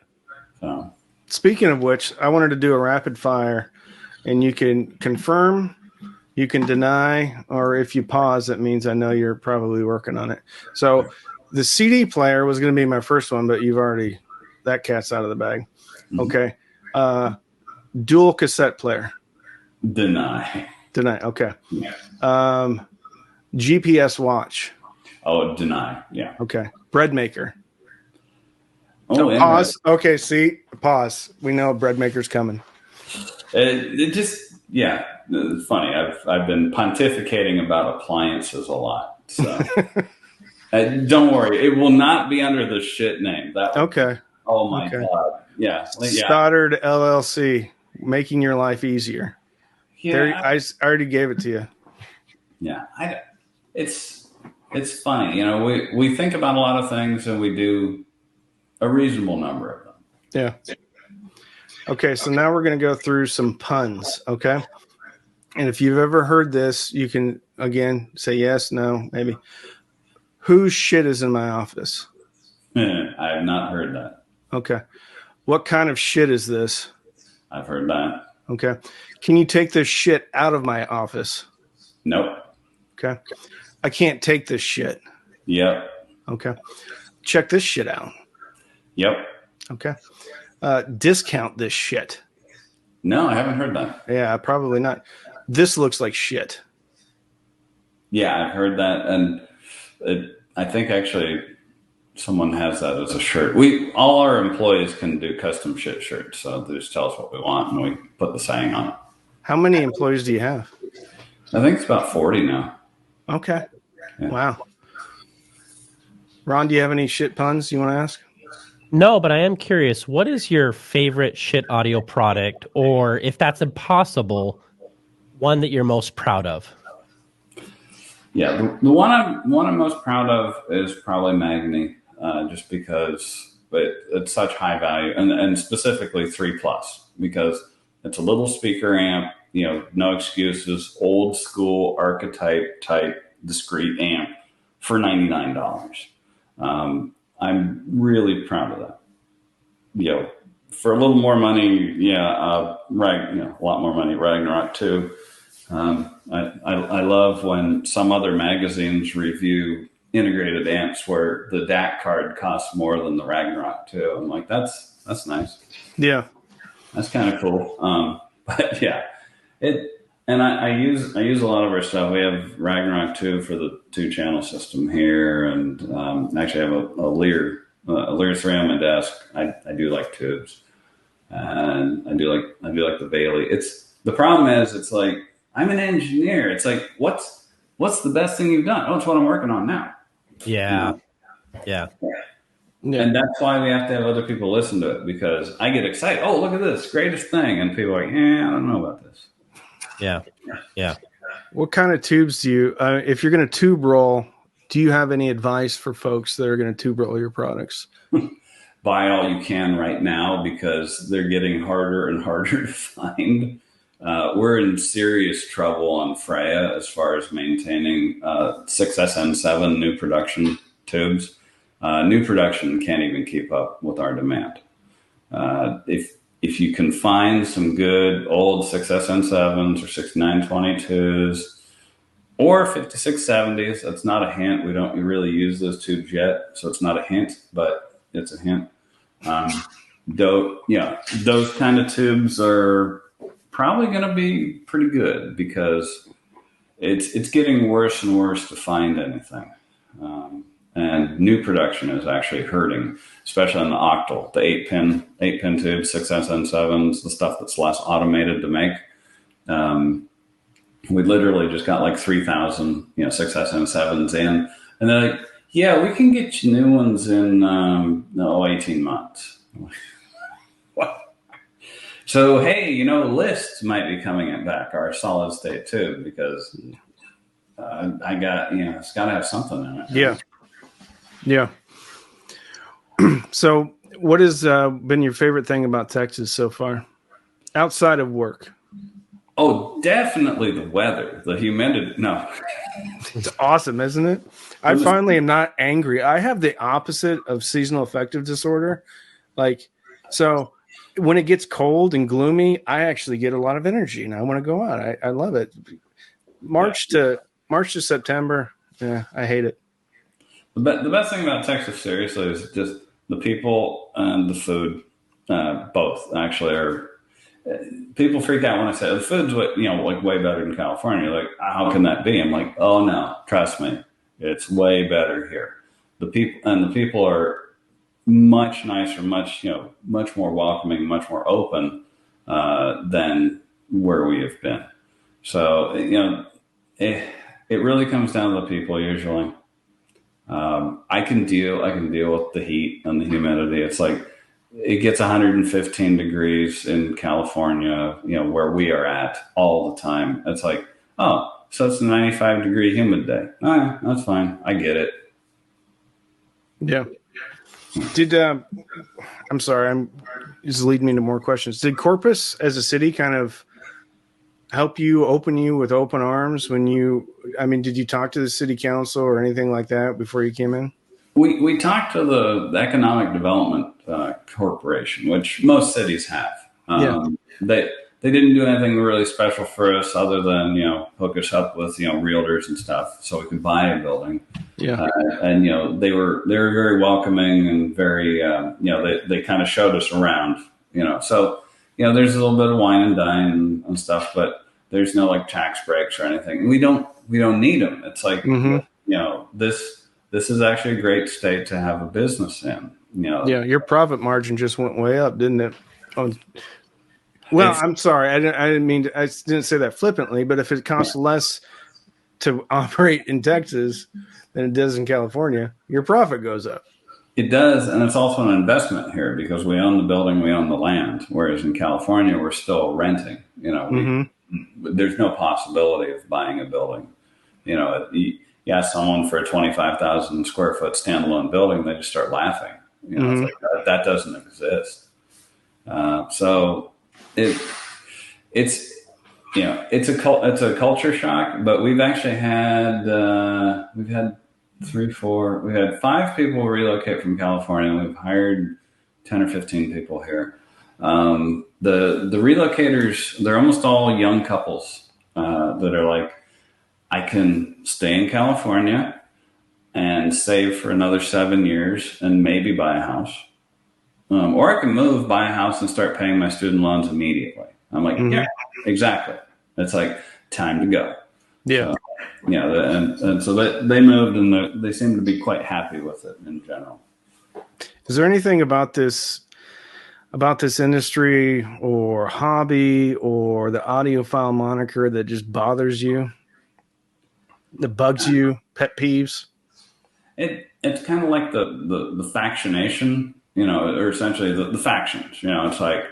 So. Speaking of which, I wanted to do a rapid fire, and you can confirm, you can deny, or if you pause, that means I know you're probably working on it. So the CD player was going to be my first one, but that cat's out of the bag. Mm-hmm. Okay. Dual cassette player. Deny. Okay. Yeah. GPS watch. Oh, deny. Yeah. Okay. Bread maker. Oh, pause. Okay. See, pause. We know bread maker's coming. It's funny. I've been pontificating about appliances a lot. So don't worry. It will not be under the shit name. Okay. Oh my God. Yeah. Stoddard LLC, making your life easier. Yeah. I already gave it to you. Yeah. It's funny. We think about a lot of things, and we do a reasonable number of them. Yeah. Okay. So now we're going to go through some puns. Okay. And if you've ever heard this, you can, again, say yes, no, maybe. Whose shit is in my office? I have not heard that. Okay. What kind of shit is this? I've heard that. Okay. Can you take this shit out of my office? Nope. Okay. I can't take this shit. Yep. Okay. Check this shit out. Yep. Okay. Discount this shit. No, I haven't heard that. Yeah, probably not. This looks like shit. Yeah, I've heard that. And I think actually someone has that as a shirt. All our employees can do custom shit shirts. So they just tell us what we want, and we put the saying on it. How many employees do you have? I think it's about 40 now. Okay. Yeah. Wow. Ron, do you have any shit puns you want to ask? No, but I am curious. What is your favorite shit audio product, or if that's impossible, one that you're most proud of? Yeah, the one I'm most proud of is probably Magni, just because it's such high value, and specifically 3+, because it's a little speaker amp, no excuses, old school archetype type discrete amp for $99. I'm really proud of that. For a little more money, a lot more money, Ragnarok 2. I love when some other magazines review integrated amps where the DAC card costs more than the Ragnarok 2. I'm like, that's nice. Yeah. That's kind of cool. But yeah, I use a lot of our stuff. We have Ragnarok 2 for the 2-channel system here, and actually I have a Lear 3 on my desk. I do like tubes, and I do like the Bailey. The problem is, it's like, I'm an engineer. It's like, what's the best thing you've done? Oh, it's what I'm working on now. Yeah. Yeah. And that's why we have to have other people listen to it, because I get excited. Oh, look at this, greatest thing. And people are like, I don't know about this. Yeah. Yeah. What kind of tubes do you, if you're going to tube roll, do you have any advice for folks that are going to tube roll your products? Buy all you can right now, because they're getting harder and harder to find. We're in serious trouble on Freya as far as maintaining 6SN7 new production tubes. New production can't even keep up with our demand. If you can find some good old 6SN7s or 6922s, or 5670s. That's not a hint. We don't really use those tubes yet, so it's not a hint, but it's a hint. Those kind of tubes are probably going to be pretty good because it's getting worse and worse to find anything. And new production is actually hurting, especially on the octal, the 8-pin tubes, 6SN7s, the stuff that's less automated to make. We literally just got like 3,000, 6SN7s in, and they're like, yeah, we can get you new ones in 18 months. What? So, hey, lists might be coming back, our solid state tube, because I got, it's got to have something in it. Yeah. Yeah. So what has been your favorite thing about Texas so far outside of work? Oh, definitely the weather, the humidity. No, it's awesome, isn't it? I finally am not angry. I have the opposite of seasonal affective disorder. So when it gets cold and gloomy, I actually get a lot of energy and I want to go out. I love it. March to September. Yeah, I hate it. The best thing about Texas, seriously, is just the people and the food. Both actually are. People freak out when I say the food's way better than California. Like, how can that be? I'm like, oh no, trust me, it's way better here. The people are much nicer, much more welcoming, much more open than where we have been. So it really comes down to the people usually. I can deal with the heat and the humidity. It's like it gets 115 degrees in California, where we are at all the time. It's like, oh, so it's a 95 degree humid day. All right, that's fine. I get it. Yeah. I'm sorry, I'm just leading me to more questions. Did Corpus as a city kind of help open you with open arms did you talk to the city council or anything like that before you came in? We talked to the Economic Development Corporation, which most cities have. They didn't do anything really special for us other than, hook us up with, realtors and stuff so we could buy a building. Yeah. And they were very welcoming and very, they kind of showed us around, so, there's a little bit of wine and dine and stuff, but there's no like tax breaks or anything. We don't need them. It's like, this is actually a great state to have a business in. Yeah, your profit margin just went way up, didn't it? Well, I'm sorry, I didn't say that flippantly, but if it costs less to operate in Texas than it does in California, your profit goes up. It does, and it's also an investment here because we own the building, we own the land. Whereas in California, we're still renting. There's no possibility of buying a building. You ask someone for a 25,000 square foot standalone building, they just start laughing. It's like that doesn't exist. So it's a culture shock. But we've actually had we had 5 people relocate from California. We've hired 10 or 15 people here. The relocators, they're almost all young couples that are like, I can stay in California and save for another 7 years and maybe buy a house. Or I can move, buy a house, and start paying my student loans immediately. I'm like, yeah, exactly. It's like time to go. Yeah. And so they moved, and they seem to be quite happy with it in general. Is there anything about this industry or hobby or the audiophile moniker that just bothers you? That bugs you? Pet peeves? It's kind of like the factionation, or essentially the factions. It's like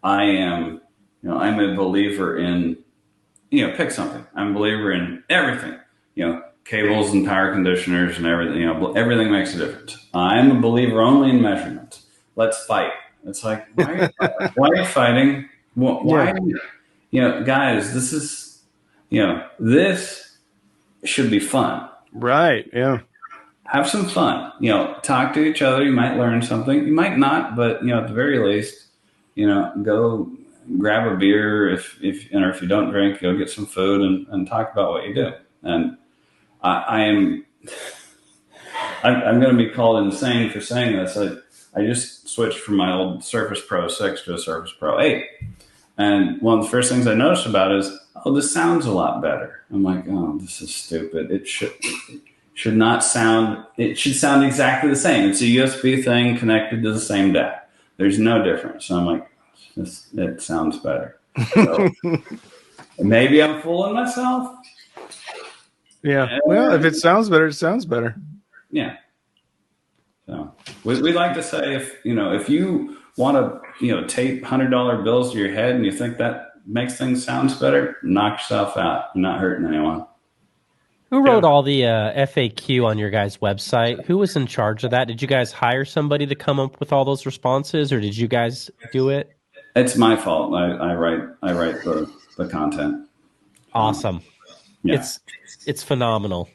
I'm a believer in, pick something. I'm a believer in everything. Cables and power conditioners and everything. Everything makes a difference. I'm a believer only in measurements. Let's fight. It's like, why are you fighting? Why? Guys, this is, this should be fun. Right. Yeah. Have some fun. Talk to each other. You might learn something. You might not, but at the very least, go grab a beer. If you don't drink, go get some food and talk about what you do. And I'm going to be called insane for saying this. I just switched from my old Surface Pro 6 to a Surface Pro 8. And one of the first things I noticed about it is, this sounds a lot better. I'm like, this is stupid. It should not sound, it should sound exactly the same. It's a USB thing connected to the same DAC. There's no difference. So I'm like, it sounds better. So, maybe I'm fooling myself. Yeah. Well, if it sounds better, it sounds better. Yeah. So we like to say, if you want to, tape $100 bills to your head and you think that makes things sound better, knock yourself out. You're not hurting anyone. Who wrote all the FAQ on your guys' website? Who was in charge of that? Did you guys hire somebody to come up with all those responses, or did you guys do it? It's my fault. I write the content. Awesome. Yeah. It's phenomenal.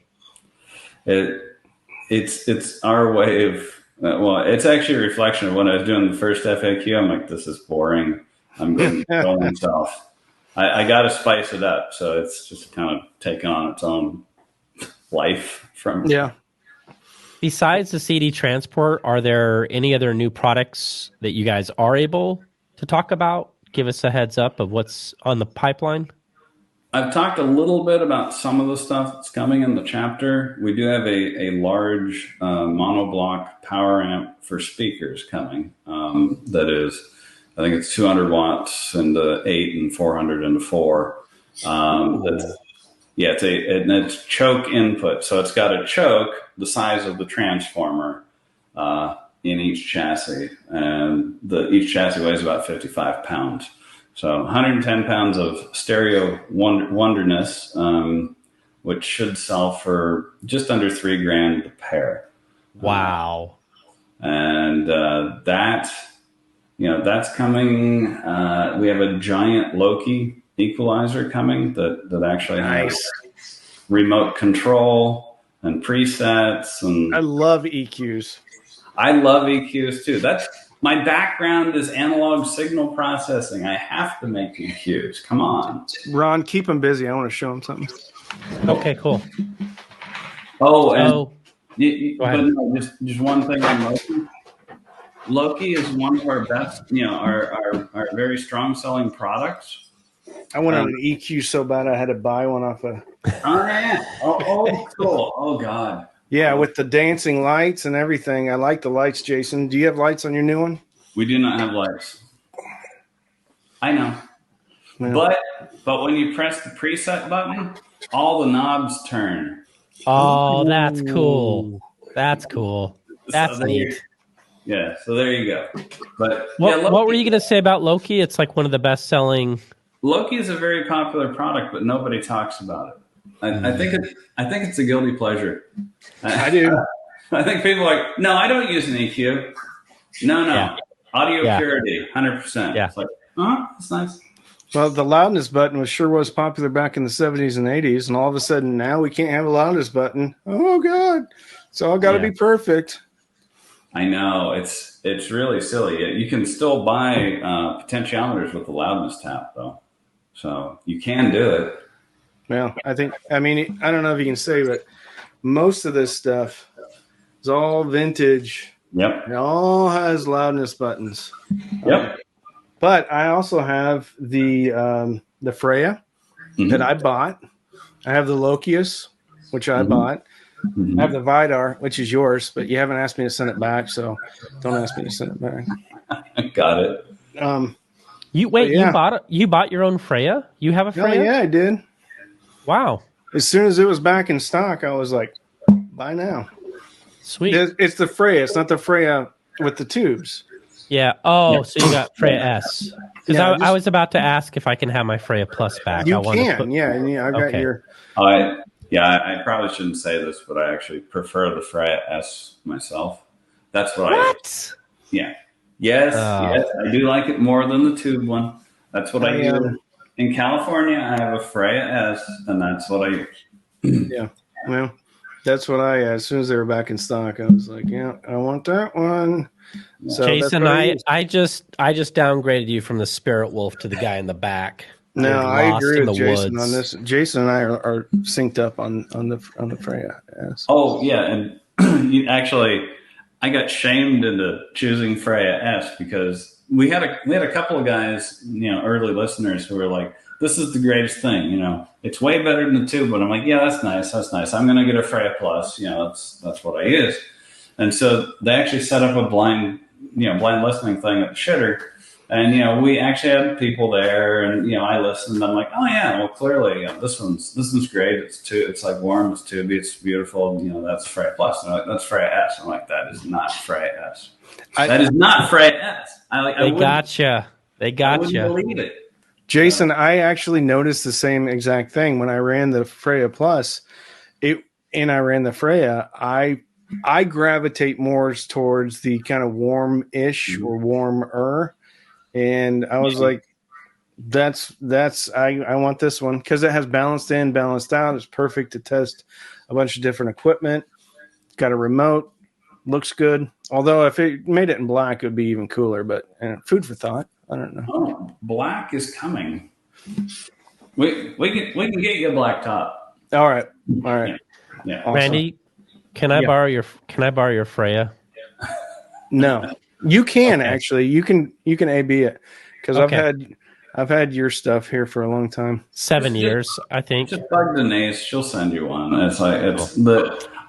It's our way of it's actually a reflection of when I was doing the first FAQ. I'm like, this is boring. I'm going to go myself. I got to spice it up, so it's just kind of taken on its own life from. Yeah. Besides the CD transport, are there any other new products that you guys are able to talk about? Give us a heads up of what's on the pipeline. I've talked a little bit about some of the stuff that's coming in the chapter. We do have a large monoblock power amp for speakers coming. That is, I think it's 200 watts into 8 and 400 into 4. It's choke input. So it's got a choke the size of the transformer in each chassis. And each chassis weighs about 55 pounds. So 110 pounds of stereo wonderness, which should sell for just under $3,000 a pair. Wow. And that's coming. We have a giant Loki Equalizer coming that actually has remote control and presets. And I love EQs. I love EQs too. My background is analog signal processing. I have to make EQs. Come on. Ron, keep him busy. I want to show him something. Okay, cool. Oh, just one thing on Loki. Loki is one of our best, our very strong selling products. I wanted an EQ so bad I had to buy one off a. Oh, yeah. Oh, cool. Oh, God. Yeah, with the dancing lights and everything. I like the lights, Jason. Do you have lights on your new one? We do not have lights. I know. Yeah. But when you press the preset button, all the knobs turn. Oh, that's cool. That's cool. That's neat. Yeah, so there you go. But what were you going to say about Loki? It's like one of the best-selling. Loki is a very popular product, but nobody talks about it. I think it's a guilty pleasure. I do. I think people are like, no, I don't use an EQ. No. Yeah. Audio purity, 100%. Yeah. It's like, that's nice. Well, the loudness button was popular back in the 70s and 80s, and all of a sudden now we can't have a loudness button. Oh, God. It's all got to be perfect. I know. It's really silly. You can still buy potentiometers with the loudness tap, though. So you can do it. Well, I don't know if you can say, but most of this stuff is all vintage. Yep. It all has loudness buttons. Yep. But I also have the Freya that I bought. I have the Lokius, which I bought. I have the Vidar, which is yours, but you haven't asked me to send it back, so don't ask me to send it back. Got it. You bought your own Freya? You have a Freya? Oh, yeah, I did. Wow. As soon as it was back in stock, I was like, buy now. Sweet. It's the Freya. It's not the Freya with the tubes. Yeah. Oh, so you got Freya S. Because I was about to ask if I can have my Freya Plus back. You can. Yeah, I got your... I probably shouldn't say this, but I actually prefer the Freya S myself. That's what yeah. Yes, I do like it more than the tube one. That's what I do. In California, I have a Freya S, and that's what I use. Yeah. Well, that's what as soon as they were back in stock, I was like, yeah, I want that one. So Jason, I just downgraded you from the Spirit Wolf to the guy in the back. No, I agree with Jason woods. on this. Jason and I are synced up on the Freya S. Oh yeah, and I got shamed into choosing Freya S because we had a couple of guys, early listeners who were like, "This is the greatest thing, it's way better than the tube." But I'm like, "Yeah, that's nice. I'm going to get a Freya Plus, that's what I use." And so they actually set up a blind listening thing at the shitter. And, we actually had people there and, I listened. I'm like, oh yeah, well, clearly, this one's great. It's like warm. It's tubey. It's beautiful. That's Freya Plus. Like, that's Freya S. I'm like, that is not Freya S. That is not Freya S. They gotcha. I wouldn't believe it. Jason, I actually noticed the same exact thing when I ran the Freya Plus. And I ran the Freya. I gravitate more towards the kind of warm-ish or warmer. And I was like, I want this one because it has balanced in, balanced out. It's perfect to test a bunch of different equipment. Got a remote, looks good. Although if it made it in black, it would be even cooler. But food for thought. I don't know. Oh, black is coming. We can get you a black top. All right. Yeah. Awesome. Randy, can I borrow your Freya? No. You can actually. You can AB it because I've had your stuff here for a long time. 7 years, I think. Just bug Denise. She'll send you one. It's like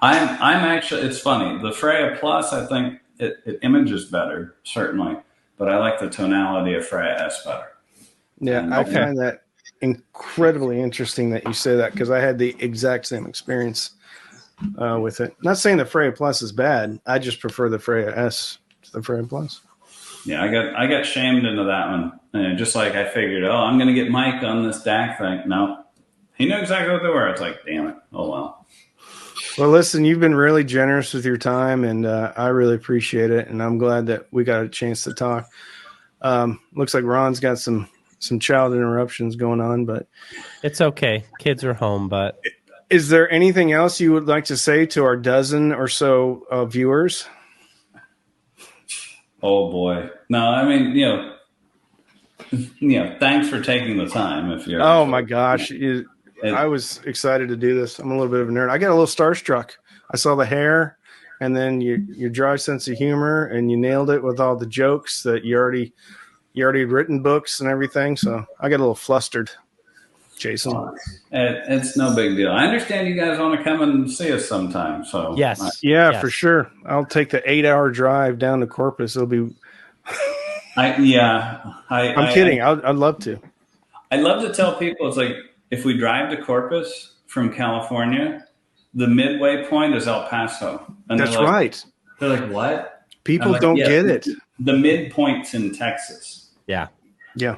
I'm actually. It's funny. The Freya Plus, I think it images better, certainly, but I like the tonality of Freya S better. Yeah, I find that incredibly interesting that you say that because I had the exact same experience with it. Not saying the Freya Plus is bad. I just prefer the Freya S. The Freya Plus. Yeah, I got shamed into that one. And just like I figured, I'm going to get Mike on this DAC thing. No, he knew exactly what they were. It's like, damn it. Oh, well. Well, listen, you've been really generous with your time, and I really appreciate it. And I'm glad that we got a chance to talk. Looks like Ron's got some child interruptions going on, but it's okay. Kids are home, but is there anything else you would like to say to our dozen or so viewers? Oh boy. No, I mean, thanks for taking the time. Oh my gosh. I was excited to do this. I'm a little bit of a nerd. I got a little starstruck. I saw the hair and then your dry sense of humor and you nailed it with all the jokes that you already had written books and everything. So I got a little flustered, Jason. It's no big deal. I understand you guys want to come and see us sometime. So yes. For sure. I'll take the 8-hour drive down to Corpus. It'll be. I'm kidding. I'd love to. I'd love to tell people it's like if we drive to Corpus from California, the midway point is El Paso. And that's right. They're like, what? People don't get it. The midpoint's in Texas. Yeah. Yeah.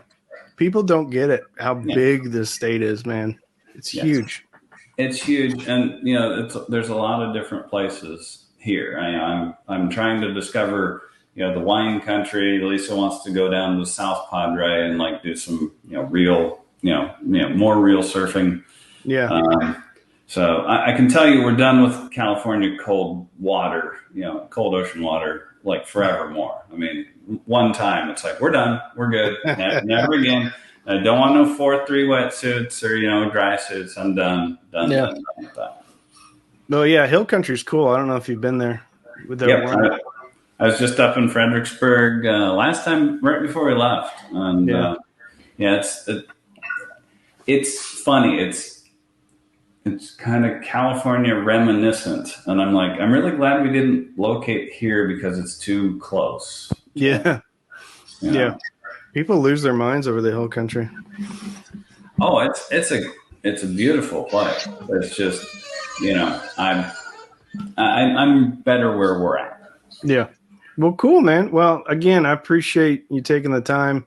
People don't get it, how big this state is, man. It's huge. It's huge. And, there's a lot of different places here. I'm trying to discover, the wine country. Lisa wants to go down to South Padre and do some, real, more real surfing. Yeah. So I can tell you we're done with California cold water, cold ocean water, forevermore. I mean, one time it's like, we're done. We're good. Never again. I don't want no 4-3 wetsuits or, dry suits. I'm done with that. No, yeah. Hill country's cool. I don't know if you've been there. I was just up in Fredericksburg last time, right before we left. And it's funny. It's kind of California reminiscent. And I'm like, I'm really glad we didn't locate here because it's too close. Yeah. Yeah. People lose their minds over the hill country. Oh, it's a beautiful place. It's just, I'm better where we're at. Yeah. Well, cool, man. Well, again, I appreciate you taking the time.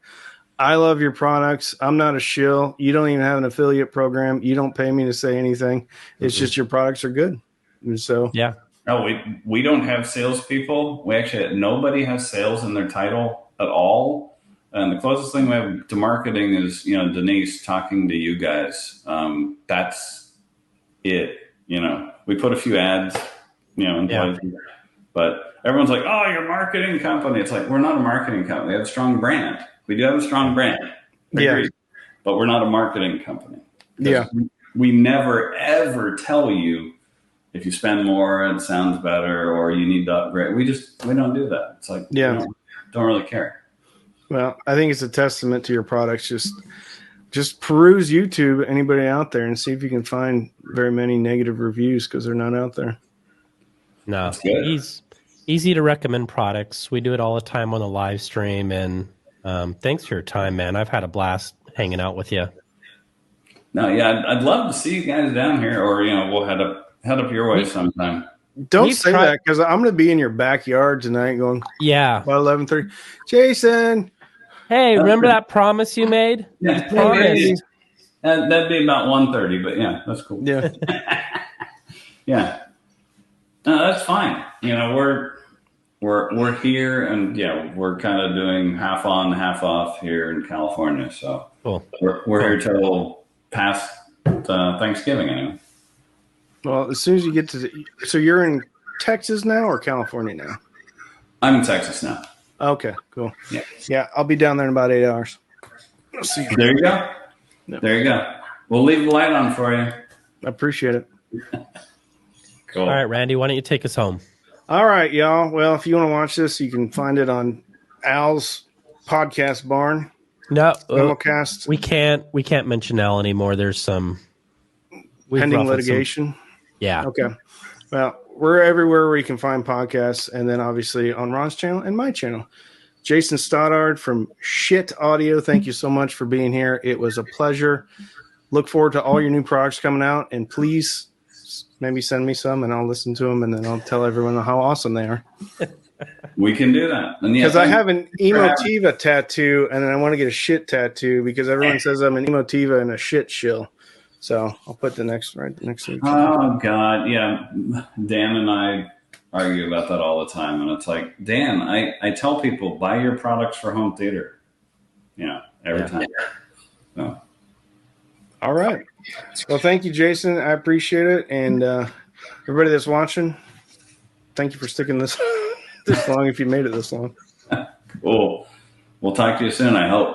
I love your products. I'm not a shill. You don't even have an affiliate program. You don't pay me to say anything. It's just your products are good. And so yeah. No, we don't have salespeople. We actually nobody has sales in their title at all. And the closest thing we have to marketing is Denise talking to you guys. That's it. We put a few ads, in places, but everyone's like, "Oh, you're a marketing company." It's like we're not a marketing company. We have a strong brand. We do have a strong brand. Yeah. but we're not a marketing company. Yeah. We never, ever tell you if you spend more, it sounds better, or you need to upgrade. We don't do that. It's like, don't really care. Well, I think it's a testament to your products. Just peruse YouTube, anybody out there, and see if you can find very many negative reviews, because they're not out there. No, he's easy to recommend products. We do it all the time on the live stream, and thanks for your time, man. I've had a blast hanging out with you. No, yeah, I'd love to see you guys down here, or we'll head up your way sometime. Don't say that, because I'm going to be in your backyard tonight, going about 11:30. Jason, hey, remember that promise you made? Yeah, you promised. That'd be about 1:30, but yeah, that's cool. Yeah, yeah. No, that's fine. We're here, and we're kind of doing half on, half off here in California. So cool. We're here till past Thanksgiving anyway. Well, as soon as you get so you're in Texas now or California now? I'm in Texas now. Okay, cool. Yeah, I'll be down there in about 8 hours. I'll see you. There you go. No. There you go. We'll leave the light on for you. I appreciate it. Cool. All right, Randy, why don't you take us home? All right, y'all. Well, if you want to watch this, you can find it on Al's podcast barn. No, Memocast. We can't mention Al anymore. There's some pending litigation. Yeah. Okay. Well, we're everywhere where you can find podcasts, and then obviously on Ron's channel and my channel. Jason Stoddard from Schiit Audio, thank you so much for being here. It was a pleasure. Look forward to all your new products coming out, and please maybe send me some, and I'll listen to them, and then I'll tell everyone how awesome they are. We can do that. Because I have an Emotiva tattoo, and then I want to get a Schiit tattoo because everyone says I'm an Emotiva and a Schiit shill. So I'll put the next week. Oh God, yeah. Dan and I argue about that all the time, and it's like, Dan, I tell people buy your products for home theater, every time. So. All right. Well, thank you, Jason. I appreciate it, and everybody that's watching, thank you for sticking this long. If you made it this long. Cool. We'll talk to you soon, I hope.